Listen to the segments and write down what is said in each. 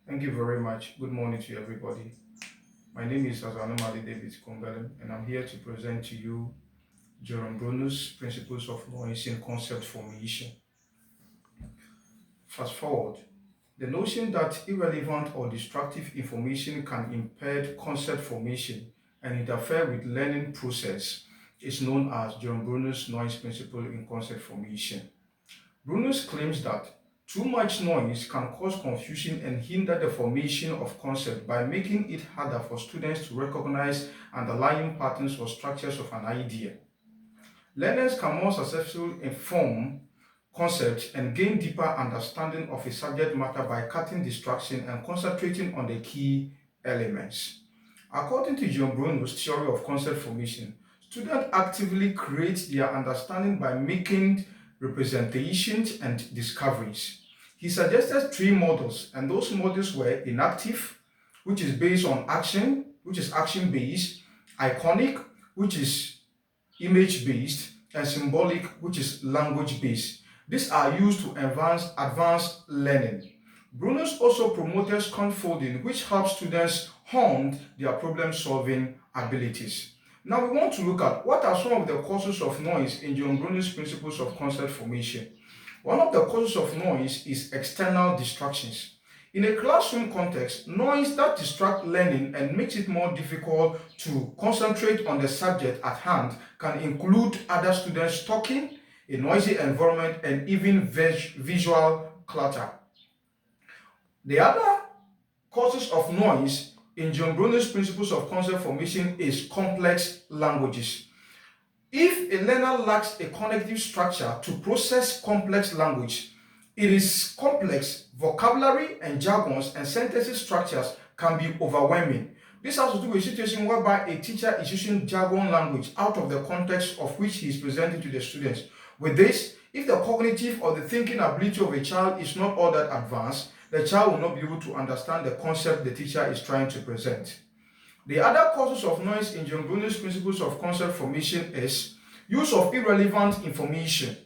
Thank you very much. Good morning to everybody. My name is Azanomali David Kumbele, and I'm here to present to you Jerome Bruners' Principles of Noise in Concept Formation. Fast forward, the notion that irrelevant or destructive information can impede concept formation and interfere with learning process is known as Jerome Bruners' noise principle in concept formation. Bruners claims that too much noise can cause confusion and hinder the formation of concept by making it harder for students to recognize underlying patterns or structures of an idea. Learners can more successfully inform concepts and gain deeper understanding of a subject matter by cutting distraction and concentrating on the key elements. According to John Bruno's theory of concept formation, students actively create their understanding by making representations and discoveries. He suggested three models, and those models were inactive, which is based on action, which is action-based, iconic, which is image-based, and symbolic, which is language-based. These are used to advance learning. Bruners also promoted scaffolding, which helps students hone their problem-solving abilities. Now we want to look at what are some of the causes of noise in John Bruners' principles of concept formation. One of the causes of noise is external distractions. In a classroom context, noise that distracts learning and makes it more difficult to concentrate on the subject at hand can include other students talking, a noisy environment, and even visual clutter. The other causes of noise in John Brunner's principles of concept formation is complex languages. If a learner lacks a cognitive structure to process complex language, it is complex vocabulary and jargons and sentences structures can be overwhelming. This has to do with a situation whereby a teacher is using jargon language out of the context of which he is presenting to the students. With this, if the cognitive or the thinking ability of a child is not all that advanced, the child will not be able to understand the concept the teacher is trying to present. The other causes of noise in John Brunner's principles of concept formation is use of irrelevant information.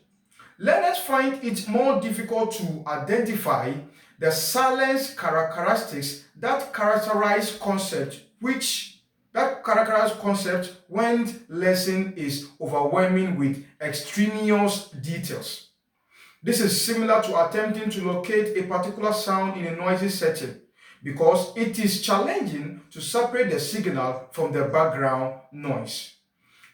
Learners find it more difficult to identify the silence characteristics that characterize concept when lesson is overwhelming with extraneous details. This is similar to attempting to locate a particular sound in a noisy setting because it is challenging to separate the signal from the background noise.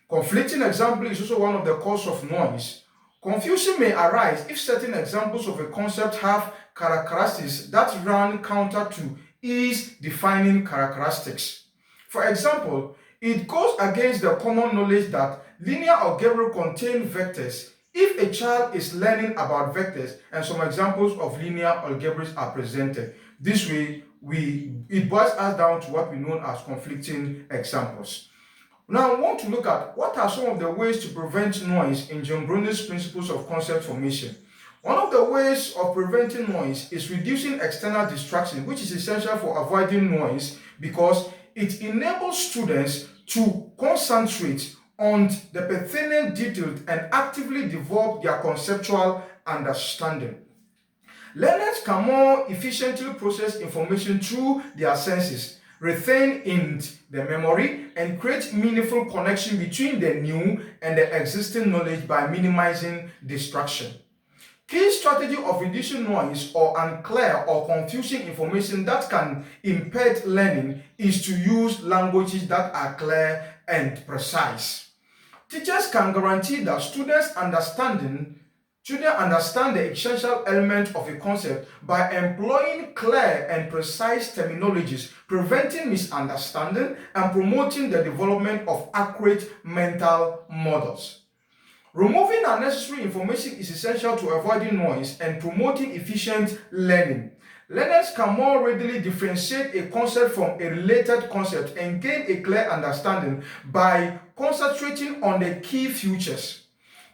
Conflicting example is also one of the causes of noise. Confusion may arise if certain examples of a concept have characteristics that run counter to its defining characteristics. For example, it goes against the common knowledge that linear algebra contains vectors if a child is learning about vectors and some examples of linear algebras are presented. This way, it boils us down to what we know as conflicting examples. Now, I want to look at what are some of the ways to prevent noise in John Brunner's principles of concept formation. One of the ways of preventing noise is reducing external distraction, which is essential for avoiding noise because it enables students to concentrate on the pertinent details and actively develop their conceptual understanding. Learners can more efficiently process information through their senses, retain in the memory, and create meaningful connection between the new and the existing knowledge by minimizing distraction. Key strategy of reducing noise or unclear or confusing information that can impede learning is to use languages that are clear and precise. Teachers can guarantee that students understand the essential element of a concept by employing clear and precise terminologies, preventing misunderstanding, and promoting the development of accurate mental models. Removing unnecessary information is essential to avoiding noise and promoting efficient learning. Learners can more readily differentiate a concept from a related concept and gain a clear understanding by concentrating on the key features.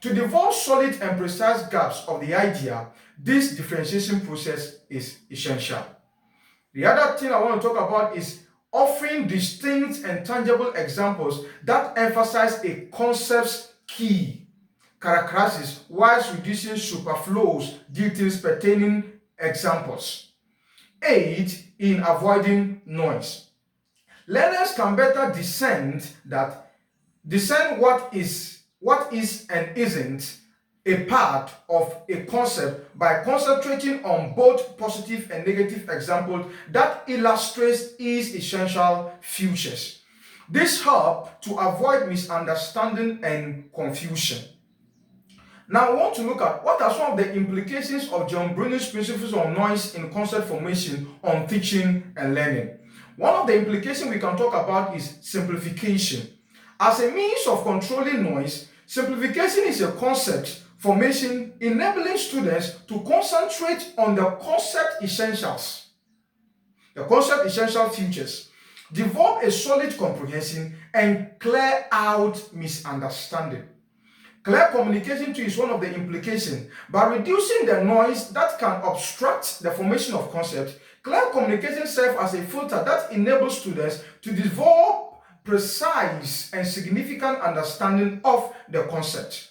To develop solid and precise gaps of the idea, this differentiation process is essential. The other thing I want to talk about is offering distinct and tangible examples that emphasize a concept's key characteristics whilst reducing superfluous details pertaining examples. aid in avoiding noise. Learners can better discern what is and isn't a part of a concept by concentrating on both positive and negative examples that illustrates its essential features. This helps to avoid misunderstanding and confusion. Now, I want to look at what are some of the implications of Jerome Bruners' principles on noise in concept formation on teaching and learning. One of the implications we can talk about is simplification. As a means of controlling noise, simplification is a concept formation enabling students to concentrate on the concept essentials, the concept essential features, develop a solid comprehension, and clear out misunderstanding. Clear communication too is one of the implications. By reducing the noise that can obstruct the formation of concepts, clear communication serves as a filter that enables students to develop precise and significant understanding of the concept.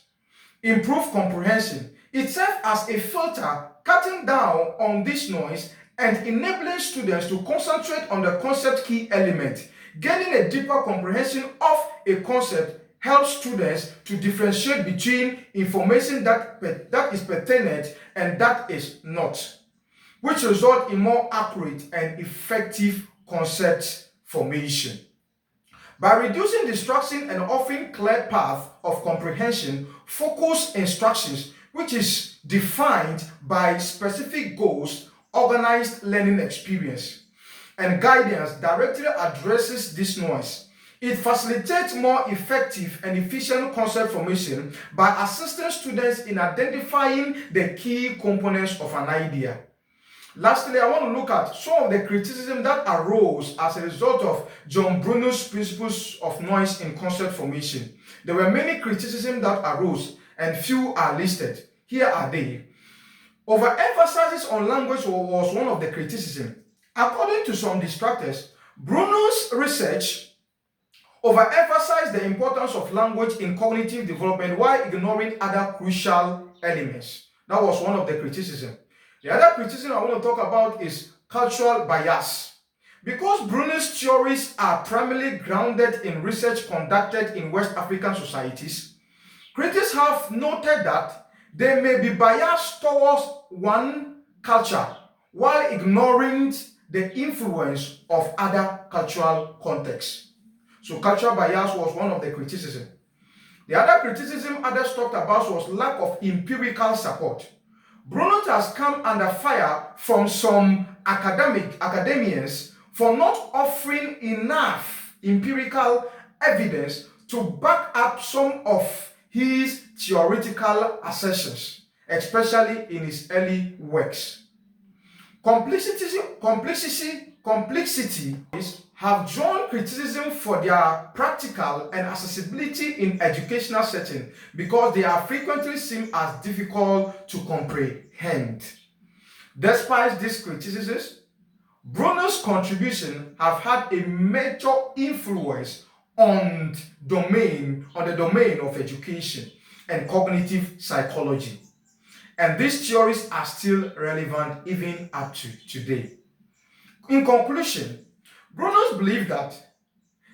Improve comprehension. It serves as a filter cutting down on this noise and enabling students to concentrate on the concept key element. Gaining a deeper comprehension of a concept helps students to differentiate between information that is pertinent and that is not, which result in more accurate and effective concept formation. By reducing distraction and offering clear path of comprehension, focus instructions, which is defined by specific goals, organized learning experience, and guidance directly addresses this noise. It facilitates more effective and efficient concept formation by assisting students in identifying the key components of an idea. Lastly, I want to look at some of the criticism that arose as a result of Jerome Bruners' principles of noise in concept formation. There were many criticisms that arose, and few are listed. Here are they. Overemphasis on language was one of the criticisms. According to some detractors, Bruners' research overemphasized the importance of language in cognitive development while ignoring other crucial elements. That was one of the criticisms. The other criticism I want to talk about is cultural bias. Because Bruners' theories are primarily grounded in research conducted in West African societies, critics have noted that they may be biased towards one culture while ignoring the influence of other cultural contexts. So cultural bias was one of the criticisms. The other criticism others talked about was lack of empirical support. Bruners has come under fire from some academians for not offering enough empirical evidence to back up some of his theoretical assertions, especially in his early works. Complexity have drawn criticism for their practical and accessibility in educational settings because they are frequently seen as difficult to comprehend. Despite these criticisms, Bruners' contribution have had a major influence on the domain of education and cognitive psychology. And these theories are still relevant even up to today. In conclusion, Bruners believe that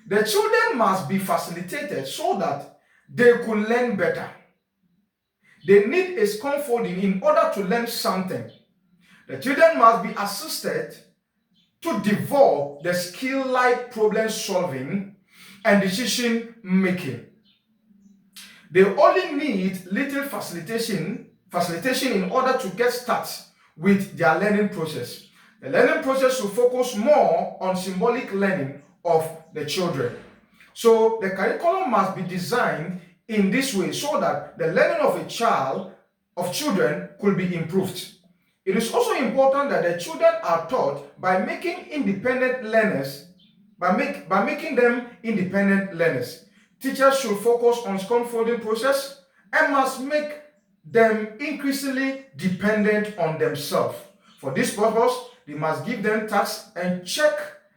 the children must be facilitated so that they could learn better. They need a scaffolding in order to learn something. The children must be assisted to develop the skill like problem solving and decision making. They only need little facilitation in order to get started with their learning process. The learning process will focus more on symbolic learning of the children. So the curriculum must be designed in this way so that the learning of children could be improved. It is also important that the children are taught by making independent learners, by making them independent learners. Teachers should focus on scaffolding process and must make them increasingly dependent on themselves. For this purpose, they must give them tasks and check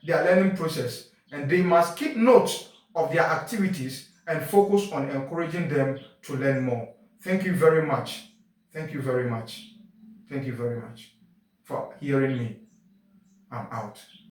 their learning process, and they must keep notes of their activities and focus on encouraging them to learn more. Thank you very much. Thank you very much. Thank you very much for hearing me. I'm out.